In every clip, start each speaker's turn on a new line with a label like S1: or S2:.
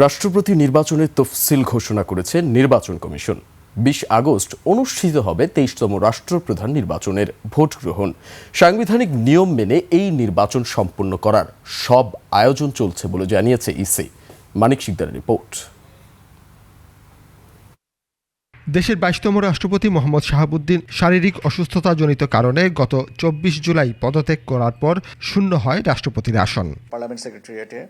S1: রাষ্ট্রপতি নির্বাচনের তফসিল ঘোষণা করেছে নির্বাচন কমিশন। ২০ আগস্ট অনুষ্ঠিত হবে ২৩তম রাষ্ট্রপ্রধান নির্বাচনের ভোট গ্রহণ। সাংবিধানিক নিয়ম মেনে এই নির্বাচন সম্পন্ন করার সব আয়োজন চলছে বলে জানিয়েছে ইসি। মানিক শিকদারের রিপোর্ট।
S2: দেশের ২২তম রাষ্ট্রপতি মোহাম্মদ শাহাবুদ্দিন শারীরিক অসুস্থতাজনিত কারণে গত ২৪ জুলাই পদত্যাগ করার পর শূন্য হয় রাষ্ট্রপতির আসন।
S3: পার্লামেন্ট সেক্রেটারিয়েটে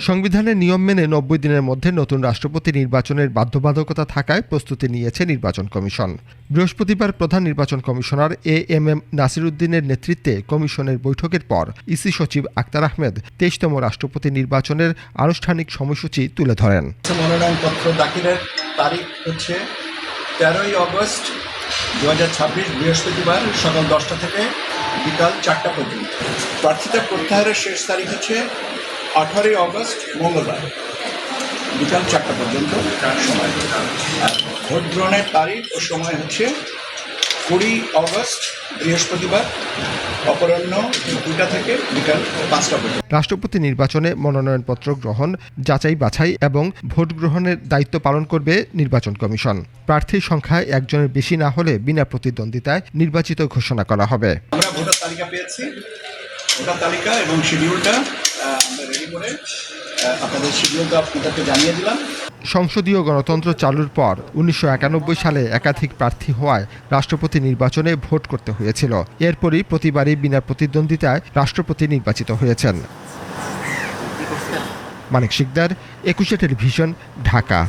S2: সংবিধানের নিয়ম মেনে ৯০ দিনের মধ্যে নতুন রাষ্ট্রপতি নির্বাচনের বাধ্যবাধকতা থাকায় প্রস্তুতি নিয়েছে নির্বাচন কমিশন। বৃহস্পতিবার প্রধান নির্বাচন কমিশনার এএমএম নাসির উদ্দিনের নেতৃত্বে কমিশনের বৈঠকের পর ইসি সচিব আক্তার আহমেদ ২৩তম রাষ্ট্রপতি নির্বাচনের আনুষ্ঠানিক সময়সূচি তুলে ধরেন।
S3: মনোনয়নপত্র দাখিলের তারিখ হচ্ছে ১৩ই আগস্ট ২০২৬ বৃহস্পতিবার সকাল ১০টা থেকে বিকাল ৪টা পর্যন্ত। প্রার্থিতা প্রত্যাহারের শেষ তারিখ হচ্ছে ১৮ই আগস্ট মঙ্গলবার বিকাল ৪টা পর্যন্ত সময়। আর ভোট গ্রহণের তারিখ ও সময় হচ্ছে ২০ আগস্ট বৃহস্পতিবার অপরাহ্ন ২টা থেকে বিকাল ৫টা পর্যন্ত।
S2: রাষ্ট্রপতি নির্বাচনে মনোনয়নপত্র গ্রহণ, যাচাই বাছাই এবং ভোট গ্রহণের দায়িত্ব পালন করবে নির্বাচন কমিশন। প্রার্থীর সংখ্যায় একজনের বেশি না হলে বিনা প্রতিদ্বন্দ্বিতায় নির্বাচিত ঘোষণা করা হবে।
S3: আমরা ভোটার তালিকা পেয়েছি, ভোটার তালিকা এবং শিডিউলটা আমরা রেডি করে আপনাদের শিডিউলটা আপনাদেরকে জানিয়ে দিলাম।
S2: সংসদীয় গণতন্ত্র চালুর পর ১৯৯১ সালে একাধিক প্রার্থী হওয়ায় রাষ্ট্রপতি নির্বাচনে ভোট করতে হয়েছিল। এরপরই প্রতিবারই বিনা প্রতিদ্বন্দ্বিতায় রাষ্ট্রপতি নির্বাচিত হয়েছেন। মানিক শিকদার, ২১ টেলিভিশন, ঢাকা।